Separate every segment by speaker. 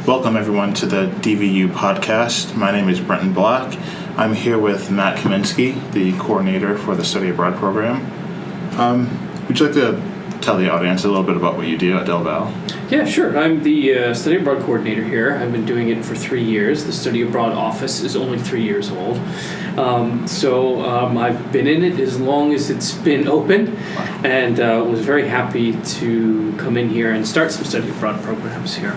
Speaker 1: Welcome everyone to the DVU podcast. My name is Brenton Black. I'm here with Matt Kaminski, the coordinator for the Study Abroad program. Would you like to tell the audience a little bit about what you do at DelVal?
Speaker 2: Yeah, sure. I'm the Study Abroad coordinator here. I've been doing it for 3 years. The Study Abroad office is only 3 years old. So I've been in it as long as it's been open, and was very happy to come in here and start some Study Abroad programs here.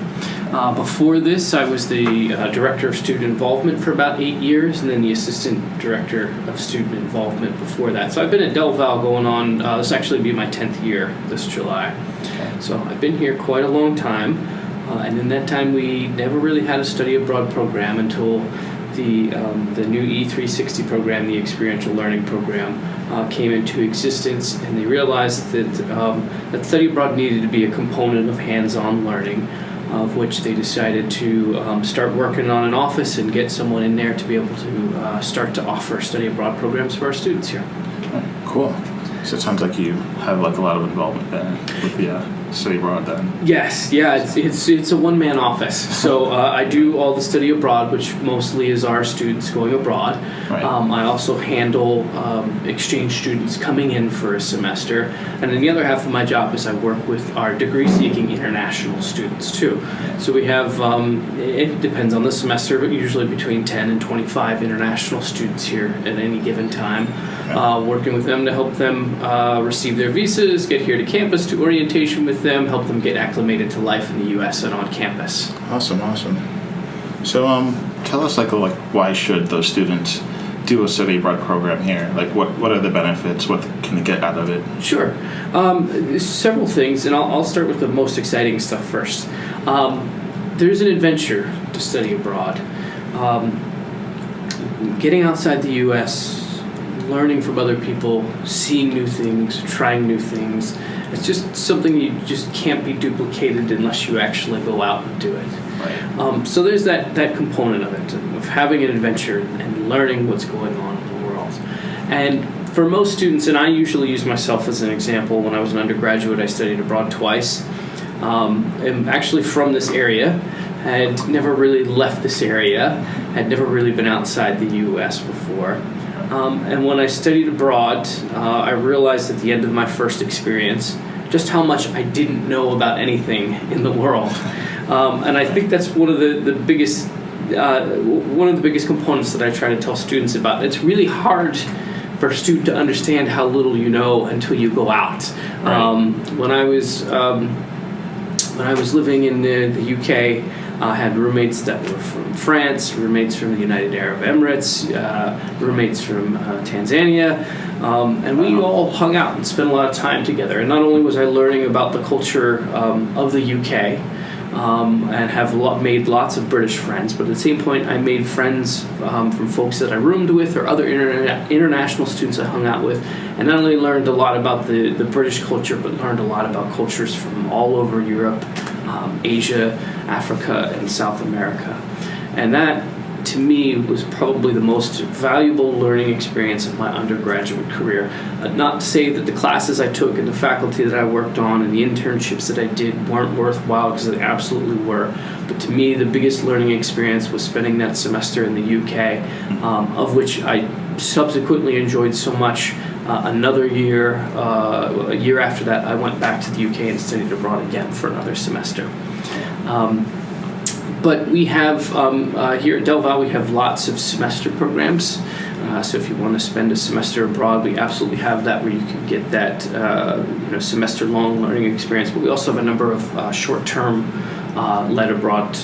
Speaker 2: Before this, I was the Director of Student Involvement for about 8 years, and then the Assistant Director of Student Involvement before that. So I've been at DelVal going on, this will actually be my 10th year this July. So I've been here quite a long time, and in that time we never really had a Study Abroad program until the new E360 program, the Experiential Learning Program, came into existence, and they realized that Study Abroad needed to be a component of hands-on learning, of which they decided to start working on an office and get someone in there to be able to start to offer Study Abroad programs for our students here.
Speaker 1: Cool. So it sounds like you have a lot of involvement then with the Study Abroad then.
Speaker 2: Yes, yeah, it's a one-man office. So I do all the Study Abroad, which mostly is our students going abroad.
Speaker 1: Right.
Speaker 2: I also handle exchange students coming in for a semester. And then the other half of my job is I work with our degree-seeking international students too. So we have, it depends on the semester, but usually between 10 and 25 international students here at any given time. Working with them to help them receive their visas, get here to campus, to orientation with them, help them get acclimated to life in the U.S. and on campus.
Speaker 1: Awesome. So tell us why should those students do a Study Abroad program here? What are the benefits? What can they get out of it? Sure.
Speaker 2: Several things, and I'll start with the most exciting stuff first. There's an adventure to study abroad. Getting outside the U.S., learning from other people, seeing new things, trying new things. It's just something you just can't be duplicated unless you actually go out and do it.
Speaker 1: Right.
Speaker 2: So there's that component of it, of having an adventure and learning what's going on in the world. And for most students, and I usually use myself as an example, when I was an undergraduate, I studied abroad twice. I'm actually from this area, had never really left this area, had never really been outside the U.S. before. And when I studied abroad, I realized at the end of my first experience just how much I didn't know about anything in the world. And I think that's one of the biggest components that I try to tell students about. It's really hard for a student to understand how little you know until you go out.
Speaker 1: Right.
Speaker 2: When I was living in the UK, I had roommates that were from France, roommates from the United Arab Emirates, roommates from Tanzania, and we all hung out and spent a lot of time together. And not only was I learning about the culture of the UK, and have made lots of British friends, but at the same point I made friends from folks that I roomed with or other international students I hung out with, and not only learned a lot about the British culture, but learned a lot about cultures from all over Europe, Asia, Africa, and South America. And that, to me, was probably the most valuable learning experience of my undergraduate career. Not to say that the classes I took and the faculty that I worked on and the internships that I did weren't worthwhile, because they absolutely were. But to me, the biggest learning experience was spending that semester in the UK, of which I subsequently enjoyed so much. Another year, a year after that, I went back to the UK and studied abroad again for another semester. But we have, here at DelVal, we have lots of semester programs. So if you want to spend a semester abroad, we absolutely have that, where you can get that semester-long learning experience. But we also have a number of short-term led abroad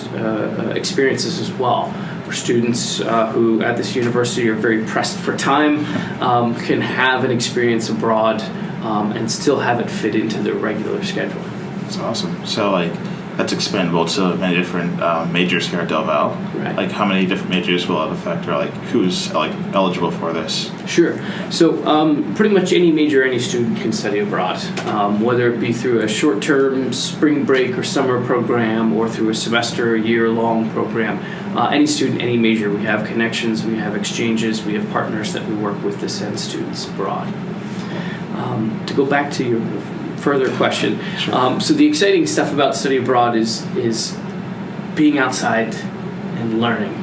Speaker 2: experiences as well, where students who at this university are very pressed for time can have an experience abroad and still have it fit into their regular schedule.
Speaker 1: That's awesome. So that's expandable to many different majors here at DelVal.
Speaker 2: Right.
Speaker 1: How many different majors will it affect, or who's eligible for this?
Speaker 2: Sure. So pretty much any major, any student can study abroad, whether it be through a short-term spring break or summer program, or through a semester, year-long program. Any student, any major. We have connections, we have exchanges, we have partners that we work with to send students abroad. To go back to your further question,
Speaker 1: Sure.
Speaker 2: So the exciting stuff about study abroad is being outside and learning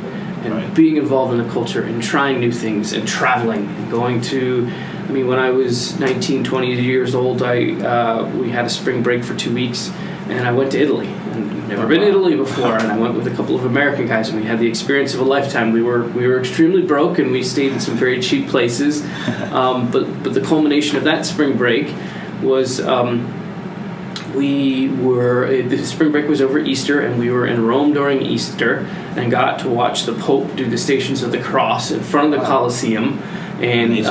Speaker 2: and being involved in the culture and trying new things and traveling and going to. I mean, when I was 19, 20 years old, we had a spring break for 2 weeks, and I went to Italy. And never been to Italy before, and I went with a couple of American guys, and we had the experience of a lifetime. We were extremely broke, and we stayed in some very cheap places. But the culmination of that spring break was the spring break was over Easter, and we were in Rome during Easter, and got to watch the Pope do the Stations of the Cross in front of the Colosseum. And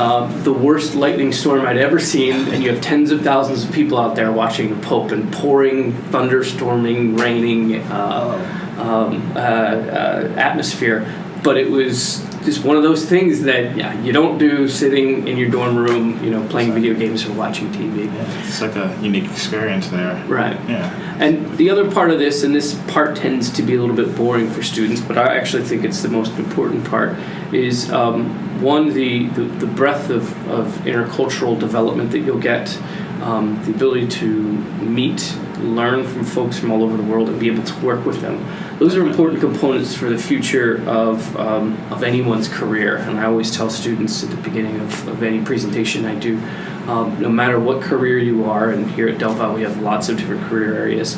Speaker 2: the worst lightning storm I'd ever seen, and you have tens of thousands of people out there watching the Pope, and pouring, thunderstorming, raining atmosphere. But it was just one of those things that you don't do sitting in your dorm room, playing video games or watching TV.
Speaker 1: Yeah, it's like a unique experience there.
Speaker 2: Right.
Speaker 1: Yeah.
Speaker 2: And the other part of this, and this part tends to be a little bit boring for students, but I actually think it's the most important part, is one, the breadth of intercultural development that you'll get, the ability to meet, learn from folks from all over the world and be able to work with them. Those are important components for the future of anyone's career. And I always tell students at the beginning of any presentation I do, no matter what career you are, and here at DelVal we have lots of different career areas,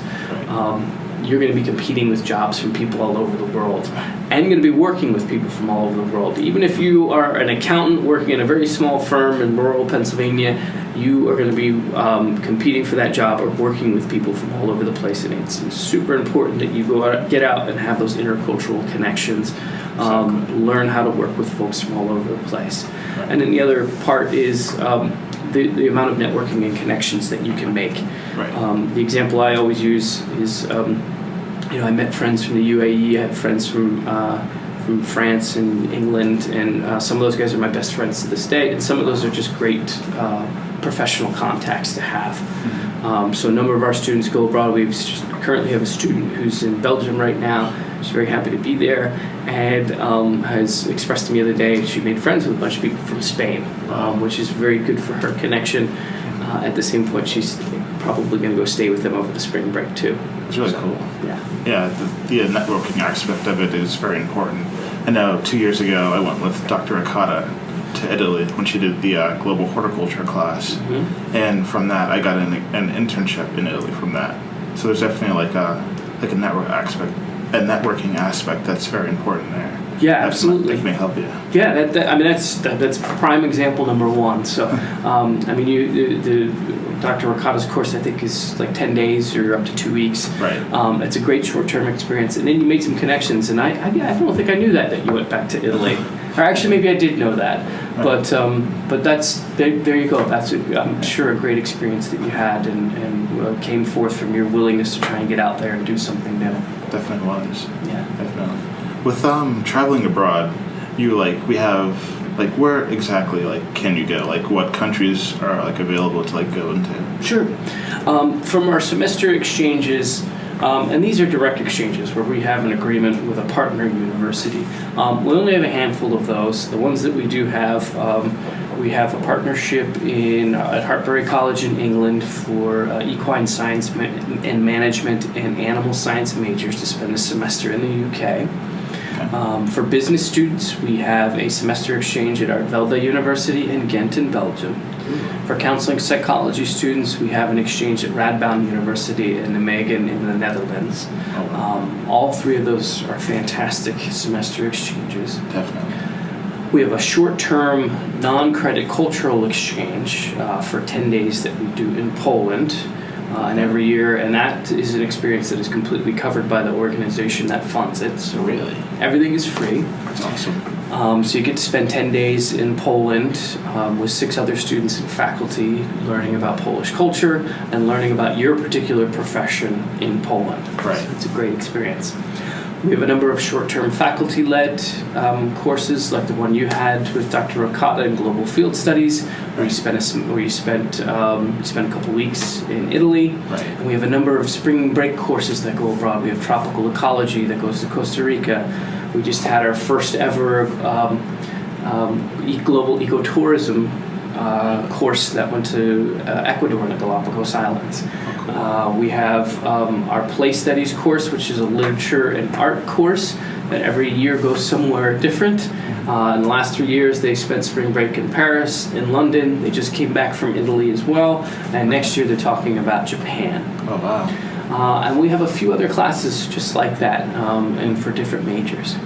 Speaker 2: you're going to be competing with jobs from people all over the world, and going to be working with people from all over the world. Even if you are an accountant working in a very small firm in rural Pennsylvania, you are going to be competing for that job or working with people from all over the place. And it's super important that you get out and have those intercultural connections, learn how to work with folks from all over the place. Right. And then the other part is the amount of networking and connections that you can make. Right. The example I always use is, I met friends from the UAE, I had friends from France and England, and some of those guys are my best friends to this day, and some of those are just great professional contacts to have. Mm-hmm. So a number of our students go abroad. We currently have a student who's in Belgium right now. She's very happy to be there, and has expressed to me the other day she made friends with a bunch of people from Spain, which is very good for her connection. At the same point, she's probably going to go stay with them over the spring break too.
Speaker 1: It's really cool.
Speaker 2: Yeah.
Speaker 1: Yeah, the networking aspect of it is very important. I know 2 years ago I went with Dr. Akata to Italy when she did the global horticulture class, mm-hmm. and from that I got an internship in Italy from that. So there's definitely like a networking aspect that's very important there.
Speaker 2: Yeah, absolutely.
Speaker 1: That may help you.
Speaker 2: Yeah, that's prime example number one. So, Dr. Ricotta's course I think is like 10 days or up to 2 weeks.
Speaker 1: Right.
Speaker 2: It's a great short-term experience, and then you made some connections. And I don't think I knew that you went back to Italy, or actually maybe I did know that. Right. But that's there you go. That's I'm sure a great experience that you had, and came forth from your willingness to try and get out there and do something new.
Speaker 1: Definitely was.
Speaker 2: Yeah.
Speaker 1: Definitely. With traveling abroad, we have where exactly can you go? What countries are available to go into?
Speaker 2: Sure. From our semester exchanges, and these are direct exchanges where we have an agreement with a partner university. We only have a handful of those. The ones that we do have, we have a partnership at Hartbury College in England for equine science and management and animal science majors to spend a semester in the UK. For business students, we have a semester exchange at Ardvelda University in Ghent in Belgium. For counseling psychology students, we have an exchange at Radboud University in Nijmegen in the Netherlands. All three of those are fantastic semester exchanges.
Speaker 1: Definitely.
Speaker 2: We have a short-term, non-credit cultural exchange for 10 days that we do in Poland. And every year, and that is an experience that is completely covered by the organization that funds it. So
Speaker 1: really,
Speaker 2: everything is free.
Speaker 1: That's awesome.
Speaker 2: So you get to spend 10 days in Poland with 6 other students and faculty, learning about Polish culture and learning about your particular profession in Poland.
Speaker 1: Right.
Speaker 2: So it's a great experience. We have a number of short-term faculty-led courses, like the one you had with Dr. Ricotta in Global Field Studies, where you spent a couple weeks in Italy.
Speaker 1: Right.
Speaker 2: And we have a number of spring break courses that go abroad. We have tropical ecology that goes to Costa Rica. We just had our first ever global ecotourism course that went to Ecuador and the Galapagos Islands. We have our Play Studies course, which is a literature and art course that every year goes somewhere different. In the last 3 years, they spent spring break in Paris, in London. They just came back from Italy as well. And next year, they're talking about Japan.
Speaker 1: Oh, wow.
Speaker 2: And we have a few other classes just like that, and for different majors.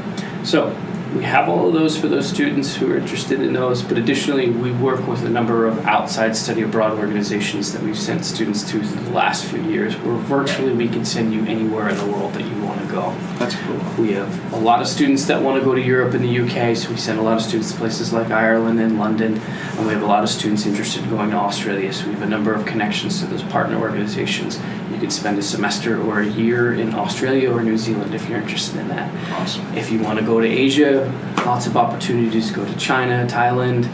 Speaker 2: So we have all of those for those students who are interested in those, but additionally, we work with a number of outside study abroad organizations that we've sent students to the last few years, where virtually we can send you anywhere in the world that you want to go.
Speaker 1: That's cool.
Speaker 2: We have a lot of students that want to go to Europe and the UK, so we send a lot of students to places like Ireland and London, and we have a lot of students interested in going to Australia, so we have a number of connections to those partner organizations. You could spend a semester or a year in Australia or New Zealand if you're interested in that.
Speaker 1: Awesome.
Speaker 2: If you want to go to Asia, lots of opportunities to go to China, Thailand,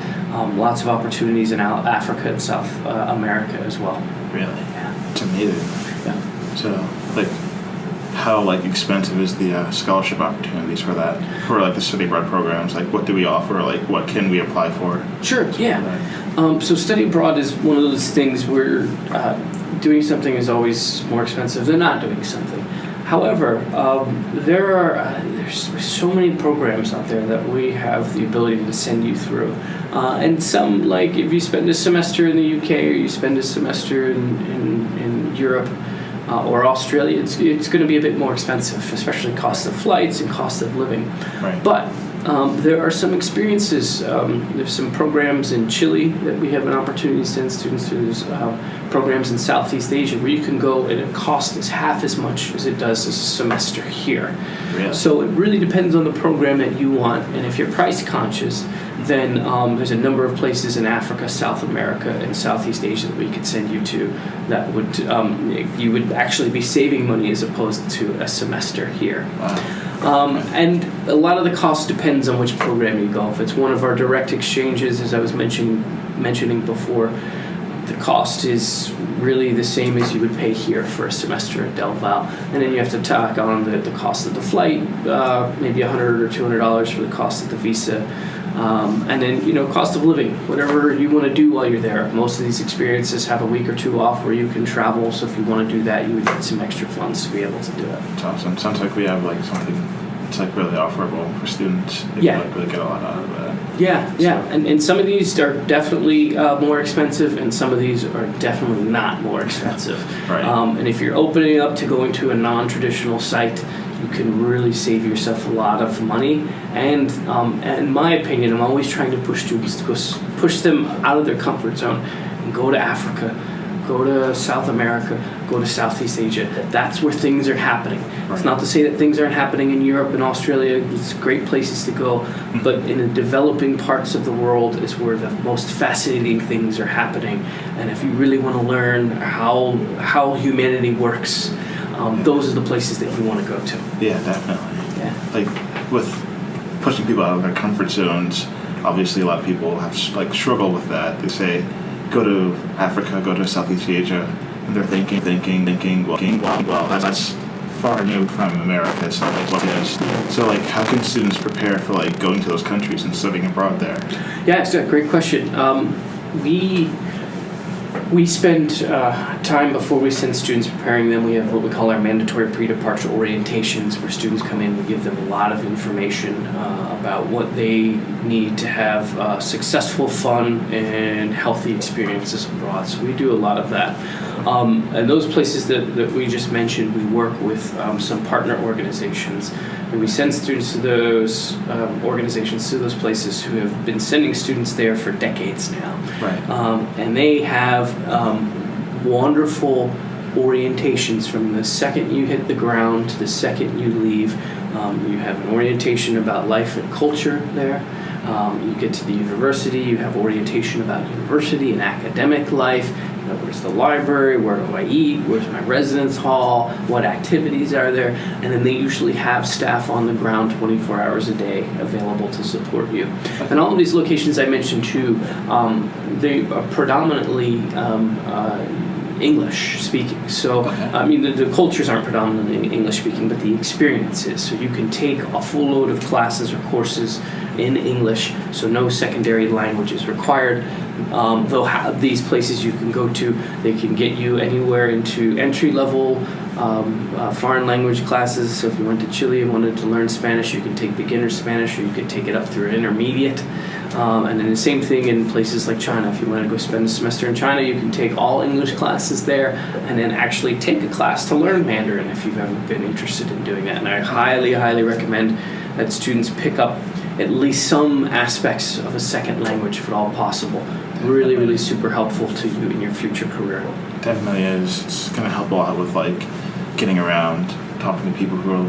Speaker 2: lots of opportunities in Africa and South America as well.
Speaker 1: Really?
Speaker 2: Yeah.
Speaker 1: It's amazing.
Speaker 2: Yeah.
Speaker 1: So, like, how, like, expensive is the scholarship opportunities for that? For, like, the study abroad programs? Like, what do we offer? Like, what can we apply for?
Speaker 2: Sure, yeah. So study abroad is one of those things where doing something is always more expensive than not doing something. However, there's so many programs out there that we have the ability to send you through. And some, like if you spend a semester in the UK or you spend a semester in Europe or Australia, it's going to be a bit more expensive, especially cost of flights and cost of living.
Speaker 1: Right.
Speaker 2: But there are some experiences. There's some programs in Chile that we have an opportunity to send students to. There's programs in Southeast Asia where you can go and it costs half as much as it does a semester here.
Speaker 1: Really?
Speaker 2: So it really depends on the program that you want. And if you're price conscious, then there's a number of places in Africa, South America, and Southeast Asia that we could send you to that would you would actually be saving money as opposed to a semester here.
Speaker 1: Wow.
Speaker 2: And a lot of the cost depends on which program you go. If it's one of our direct exchanges, as I was mentioning before, the cost is really the same as you would pay here for a semester at DelVal. And then you have to tack on the cost of the flight, maybe $100 or $200 for the cost of the visa. And then, cost of living, whatever you want to do while you're there. Most of these experiences have a week or two off where you can travel. So if you want to do that, you would get some extra funds to be able to do it.
Speaker 1: It's awesome. Sounds like we have like something it's like really offerable for students. They
Speaker 2: Yeah.
Speaker 1: can, like, really get a lot out of that.
Speaker 2: Yeah. And some of these are definitely more expensive, and some of these are definitely not more expensive.
Speaker 1: Right.
Speaker 2: And if you're opening up to going to a non-traditional site, you can really save yourself a lot of money. And in my opinion, I'm always trying to push students to push them out of their comfort zone and go to Africa, go to South America, go to Southeast Asia. That's where things are happening.
Speaker 1: Right.
Speaker 2: It's not to say that things aren't happening in Europe and Australia. It's great places to go. But in the developing parts of the world is where the most fascinating things are happening. And if you really want to learn how humanity works, those are the places that you want to go to.
Speaker 1: Yeah, definitely.
Speaker 2: Yeah.
Speaker 1: Like with pushing people out of their comfort zones, obviously a lot of people have struggle with that. They say, go to Africa, go to Southeast Asia, and they're thinking, well, that's far removed from America. So how can students prepare for going to those countries and studying abroad there?
Speaker 2: Yeah, it's a great question. We spend time before we send students preparing them. We have what we call our mandatory pre-departure orientations, where students come in. We give them a lot of information about what they need to have successful, fun, and healthy experiences abroad. So we do a lot of that. And those places that we just mentioned, we work with some partner organizations. And we send students to those organizations, to those places, who have been sending students there for decades now.
Speaker 1: Right.
Speaker 2: And they have wonderful orientations from the second you hit the ground to the second you leave. You have an orientation about life and culture there. You get to the university, you have orientation about university and academic life. Where's the library? Where do I eat? Where's my residence hall? What activities are there? And then they usually have staff on the ground 24 hours a day available to support you. And all of these locations I mentioned too, they are predominantly English speaking. So,
Speaker 1: Okay.
Speaker 2: I mean, the cultures aren't predominantly English speaking, but the experience is. So you can take a full load of classes or courses in English, so no secondary language is required. They'll have these places you can go to. They can get you anywhere into entry-level foreign language classes. So if you went to Chile and wanted to learn Spanish, you can take beginner Spanish, or you could take it up through intermediate. And then the same thing in places like China. If you want to go spend a semester in China, you can take all English classes there and then actually take a class to learn Mandarin if you've ever been interested in doing that. And I highly, highly recommend that students pick up at least some aspects of a second language if at all possible. Really, really super helpful to you in your future career.
Speaker 1: Definitely is. It's going to help a lot with like getting around, talking to people who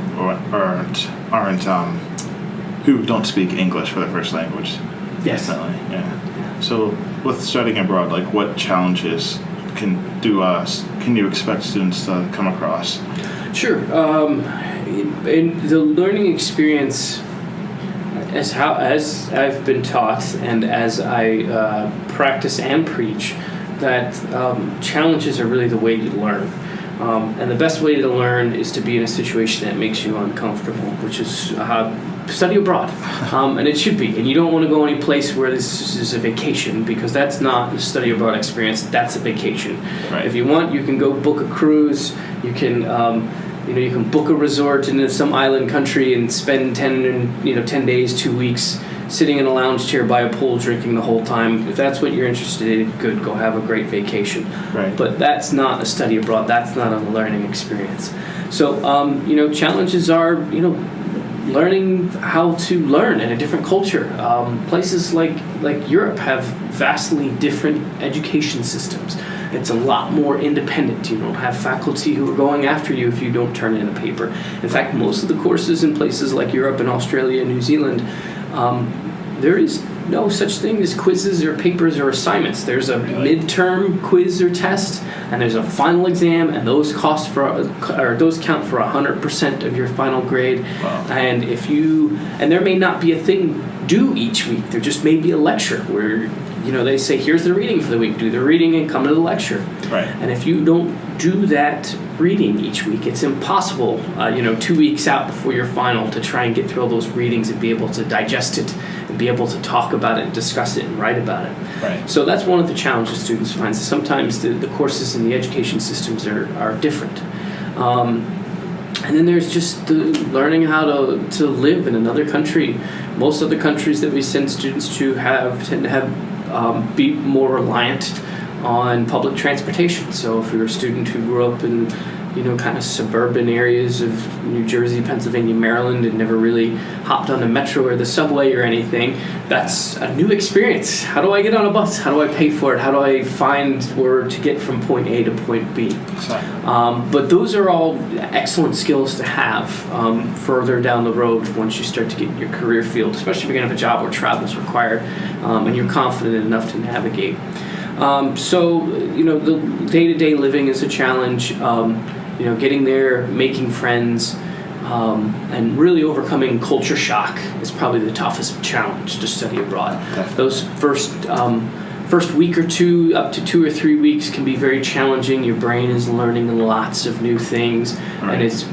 Speaker 1: aren't who don't speak English for their first language.
Speaker 2: Yes.
Speaker 1: Definitely. Yeah. So with studying abroad, like what challenges can you expect students to come across?
Speaker 2: Sure. In the learning experience, as I've been taught and as I practice and preach, that challenges are really the way you learn. And the best way to learn is to be in a situation that makes you uncomfortable, which is study abroad. And it should be. And you don't want to go any place where this is a vacation, because that's not a study abroad experience. That's a vacation.
Speaker 1: Right.
Speaker 2: If you want, you can go book a cruise. You can you can book a resort in some island country and spend 10 days, 2 weeks sitting in a lounge chair by a pool drinking the whole time. If that's what you're interested in, good, go have a great vacation.
Speaker 1: Right.
Speaker 2: But that's not a study abroad. That's not a learning experience. So, challenges are, learning how to learn in a different culture. Places like Europe have vastly different education systems. It's a lot more independent. You don't have faculty who are going after you if you don't turn in a paper. In fact, most of the courses in places like Europe and Australia and New Zealand, there is no such thing as quizzes or papers or assignments. There's a midterm quiz or test, and there's a final exam, and those count for 100% of your final grade.
Speaker 1: Wow.
Speaker 2: And there may not be a thing due each week. There just may be a lecture where they say, here's the reading for the week. Do the reading and come to the lecture.
Speaker 1: Right.
Speaker 2: And if you don't do that reading each week, it's impossible, 2 weeks out before your final, to try and get through all those readings and be able to digest it and be able to talk about it and discuss it and write about it.
Speaker 1: Right.
Speaker 2: So that's one of the challenges students find. Sometimes the courses in the education systems are different. And then there's just the learning how to live in another country. Most of the countries that we send students to tend to be more reliant on public transportation. So if you're a student who grew up in, kind of suburban areas of New Jersey, Pennsylvania, Maryland, and never really hopped on the metro or the subway or anything, that's a new experience. How do I get on a bus? How do I pay for it? How do I find where to get from point A to point B?
Speaker 1: Exactly.
Speaker 2: But those are all excellent skills to have further down the road once you start to get in your career field, especially if you're going to have a job where travel is required and you're confident enough to navigate. The day-to-day living is a challenge. Getting there, making friends, and really overcoming culture shock is probably the toughest challenge to study abroad.
Speaker 1: Definitely.
Speaker 2: Those first week or two, up to 2 or 3 weeks, can be very challenging. Your brain is learning lots of new things,
Speaker 1: Right.
Speaker 2: and it's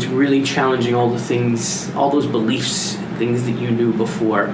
Speaker 2: really challenging all those beliefs, things that you knew before.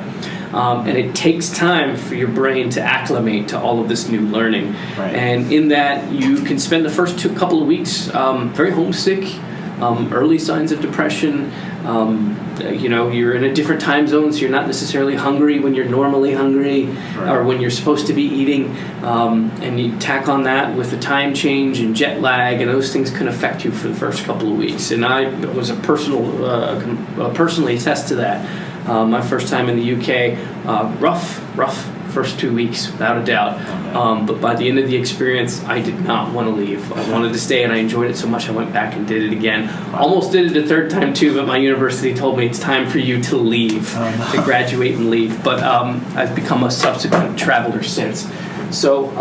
Speaker 2: And it takes time for your brain to acclimate to all of this new learning.
Speaker 1: Right.
Speaker 2: And in that, you can spend the first couple of weeks very homesick, early signs of depression. You're in a different time zone, so you're not necessarily hungry when you're normally hungry,
Speaker 1: Right.
Speaker 2: or when you're supposed to be eating. And you tack on that with the time change and jet lag, and those things can affect you for the first couple of weeks. And I was personally attest to that. My first time in the UK, rough first 2 weeks, without a doubt.
Speaker 1: Okay.
Speaker 2: But by the end of the experience, I did not want to leave. I wanted to stay, and I enjoyed it so much I went back and did it again.
Speaker 1: Wow.
Speaker 2: Almost did it a third time too, but my university told me it's time for you to leave, to graduate and leave. But I've become a subsequent traveler since. So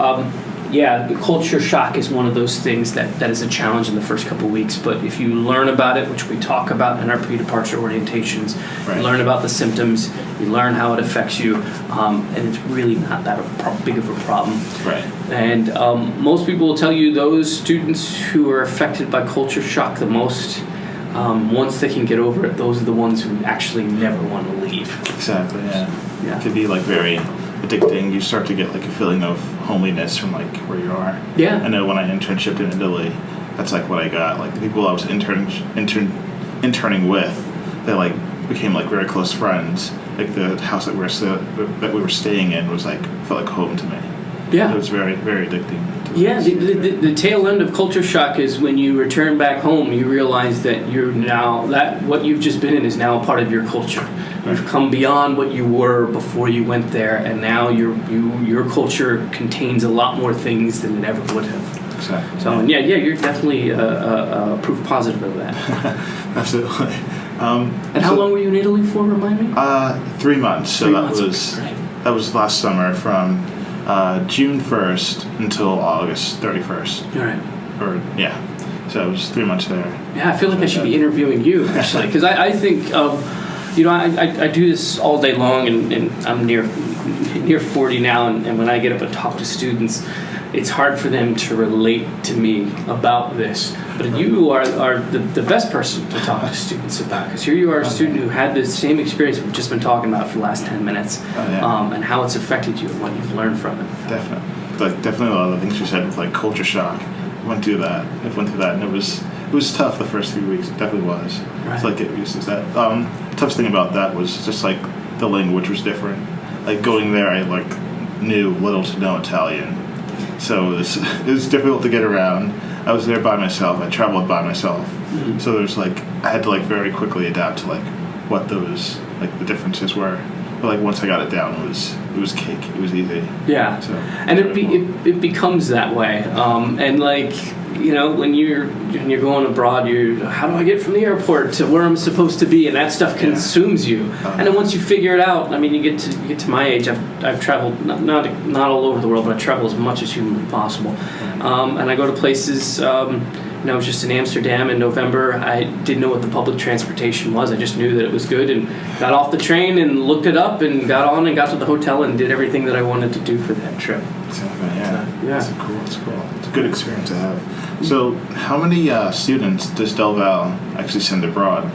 Speaker 2: the culture shock is one of those things that is a challenge in the first couple of weeks. But if you learn about it, which we talk about in our pre-departure orientations, you learn about the symptoms, you learn how it affects you, and it's really not that big of a problem.
Speaker 1: Right.
Speaker 2: And most people will tell you those students who are affected by culture shock the most, once they can get over it, those are the ones who actually never want to leave.
Speaker 1: Exactly, yeah. It could be like very addicting. You start to get like a feeling of homeliness from like where you are.
Speaker 2: Yeah.
Speaker 1: I know when I internshiped in Italy, that's like what I got. Like the people I was interning with, they like became like very close friends. Like the house that we were staying in was like felt like home to me.
Speaker 2: Yeah.
Speaker 1: It was very, very addicting.
Speaker 2: Yeah, the tail end of culture shock is when you return back home, you realize that you're now, that what you've just been in is now a part of your culture. You've come beyond what you were before you went there, and now your culture contains a lot more things than it ever would have.
Speaker 1: Exactly.
Speaker 2: So, you're definitely a proof positive of that.
Speaker 1: Absolutely.
Speaker 2: And how long were you in Italy for, remind me?
Speaker 1: 3 months. So
Speaker 2: 3
Speaker 1: that
Speaker 2: months.
Speaker 1: was
Speaker 2: Great.
Speaker 1: that was last summer from June 1st until August 31st.
Speaker 2: All right.
Speaker 1: So it was 3 months there.
Speaker 2: Yeah, I feel like I should be interviewing you, actually, because I think, I do this all day long, and I'm near 40 now, and when I get up and talk to students, it's hard for them to relate to me about this. But you are the best person to talk to students about, because here you are, a student who had the same experience we've just been talking about for the last 10 minutes, and how it's affected you and what you've learned from it.
Speaker 1: Definitely a lot of the things you said with like culture shock. I went through that, and it was tough the first 3 weeks. It definitely was.
Speaker 2: Right.
Speaker 1: It's like get used to that. Toughest thing about that was just like the language was different. Like going there, I like knew little to no Italian, so it was difficult to get around. I was there by myself. I traveled by myself, so there's like I had to like very quickly adapt to like what those like the differences were. But like once I got it down, it was cake. It was easy.
Speaker 2: Yeah,
Speaker 1: so,
Speaker 2: and it becomes that way. And like when you're going abroad, how do I get from the airport to where I'm supposed to be? And that stuff consumes you. And then once you figure it out, I mean, you get to my age. I've traveled not all over the world, but I travel as much as humanly possible. And I go to places. I was just in Amsterdam in November. I didn't know what the public transportation was. I just knew that it was good, and got off the train and looked it up and got on and got to the hotel and did everything that I wanted to do for that trip.
Speaker 1: Exactly. Yeah. It's cool. It's a good experience to have. So, how many students does DelVal actually send abroad?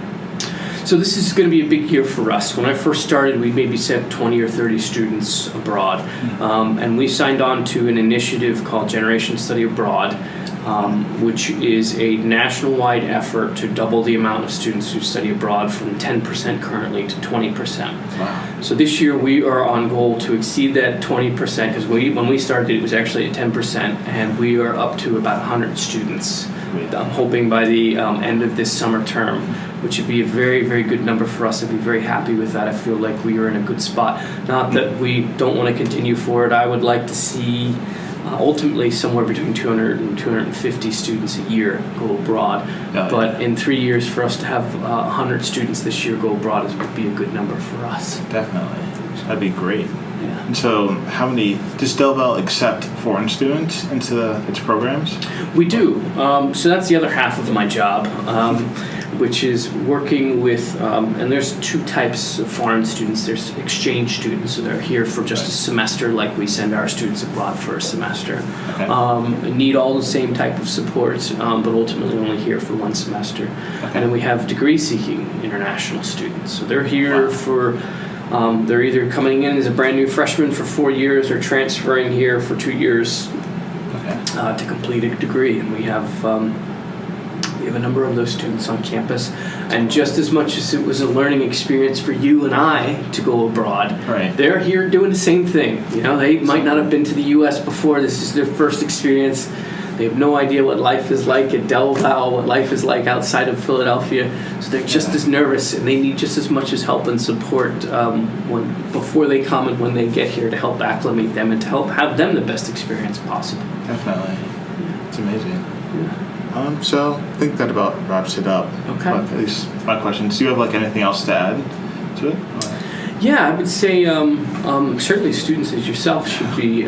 Speaker 2: So this is going to be a big year for us. When I first started, we maybe sent 20 or 30 students abroad, and we signed on to an initiative called Generation Study Abroad, which is a national-wide effort to double the amount of students who study abroad from 10% currently to 20%.
Speaker 1: Wow.
Speaker 2: So this year we are on goal to exceed that 20%, because when we started it was actually at 10%, and we are up to about 100 students. I'm hoping by the end of this summer term, which would be a very, very good number for us. I'd be very happy with that. I feel like we are in a good spot. Not that we don't want to continue forward. I would like to see ultimately somewhere between 200 and 250 students a year go abroad. But in 3 years, for us to have 100 students this year go abroad would be a good number for us.
Speaker 1: Definitely. That'd be great.
Speaker 2: Yeah.
Speaker 1: And so, how many does DelVal accept foreign students into its programs?
Speaker 2: We do. So that's the other half of my job, which is working with, and there's two types of foreign students. There's exchange students, so they're here for just a semester, like we send our students abroad for a semester. Okay. Need all the same type of support, but ultimately only here for 1 semester. Okay. And then we have degree-seeking international students. So they're here for... they're either coming in as a brand new freshman for 4 years or transferring here for 2 years to complete a degree. And we have a number of those students on campus. And just as much as it was a learning experience for you and I to go abroad, they're here doing the same thing. They might not have been to the U.S. before. This is their first experience. They have no idea what life is like at DelVal, what life is like outside of Philadelphia. So they're just as nervous, and they need just as much as help and support before they come and when they get here, to help acclimate them and to help have them the best experience possible.
Speaker 1: Definitely. It's amazing. So I think that about wraps it up.
Speaker 2: Okay.
Speaker 1: At least my questions. Do you have anything else to add to it?
Speaker 2: Yeah, I would say certainly students as yourself should be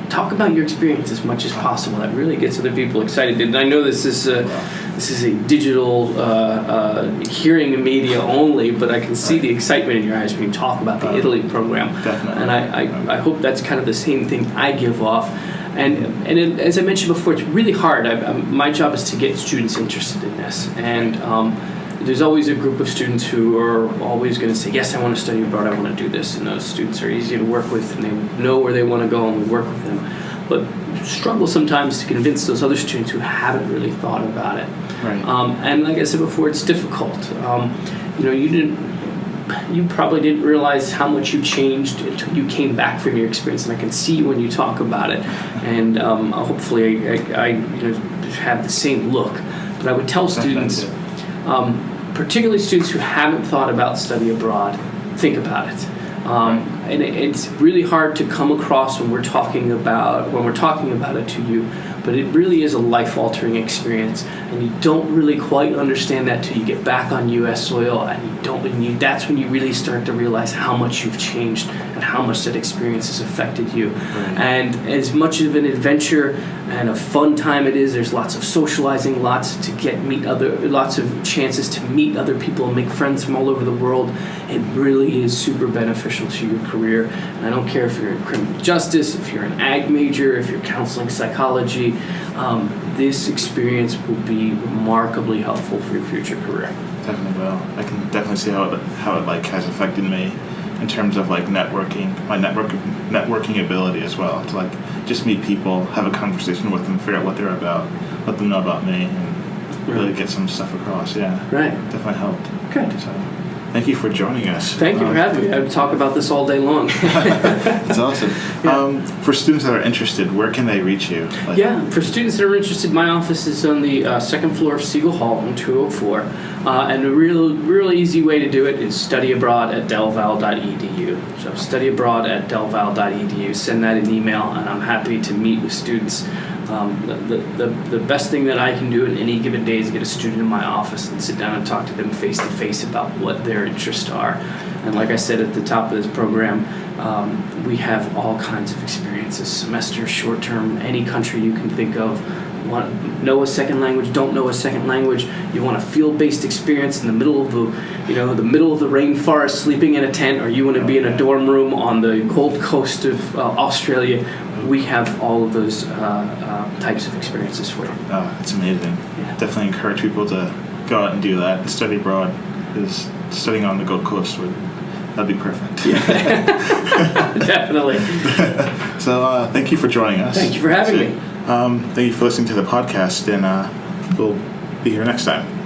Speaker 2: talk about your experience as much as possible. That really gets other people excited. And I know this is a digital hearing media only, but I can see the excitement in your eyes when you talk about the Italy program.
Speaker 1: Definitely.
Speaker 2: And I hope that's kind of the same thing I give off. And as I mentioned before, it's really hard. My job is to get students interested in this. And there's always a group of students who are always going to say, yes, I want to study abroad, I want to do this. And those students are easy to work with, and they know where they want to go, and we work with them. But struggle sometimes to convince those other students who haven't really thought about it.
Speaker 1: Right.
Speaker 2: And like I said before, it's difficult. You probably didn't realize how much you changed until you came back from your experience, and I can see when you talk about it. And hopefully I have the same look. But I would tell students, particularly students who haven't thought about study abroad, think about it. And it's really hard to come across when we're talking about it to you, but it really is a life-altering experience, and you don't really quite understand that till you get back on U.S. soil, and that's when you really start to realize how much you've changed and how much that experience has affected you.
Speaker 1: Right.
Speaker 2: And as much of an adventure and a fun time it is, there's lots of socializing, lots of chances to meet other people and make friends from all over the world. It really is super beneficial to your career. And I don't care if you're in criminal justice, if you're an ag major, if you're counseling psychology, this experience will be remarkably helpful for your future career.
Speaker 1: Definitely will. I can definitely see how it has affected me in terms of networking, my networking ability as well, to just meet people, have a conversation with them, figure out what they're about, let them know about me, and really get some stuff across. Yeah,
Speaker 2: right.
Speaker 1: Definitely helped.
Speaker 2: Good.
Speaker 1: So, thank you for joining us.
Speaker 2: Thank you for having me. I would talk about this all day long.
Speaker 1: That's awesome. Yeah. For students that are interested, where can they reach you?
Speaker 2: For students that are interested, my office is on the second floor of Siegel Hall in 204. And a real easy way to do it is studyabroad at DelVal.edu. So studyabroad at DelVal.edu. Send that an email, and I'm happy to meet with students. The best thing that I can do in any given day is get a student in my office and sit down and talk to them face to face about what their interests are. And like I said at the top of this program, we have all kinds of experiences, semester, short term, any country you can think of. Know a second language, don't know a second language. You want a field-based experience in the middle of the middle of the rainforest, sleeping in a tent, or you want to be in a dorm room on the Gold Coast of Australia. We have all of those types of experiences for you.
Speaker 1: Oh, it's amazing.
Speaker 2: Yeah.
Speaker 1: Definitely encourage people to go out and do that and study abroad, because studying on the Gold Coast that'd be perfect.
Speaker 2: Yeah. Definitely.
Speaker 1: So thank you for joining us.
Speaker 2: Thank you for having me.
Speaker 1: Thank you for listening to the podcast, and we'll be here next time.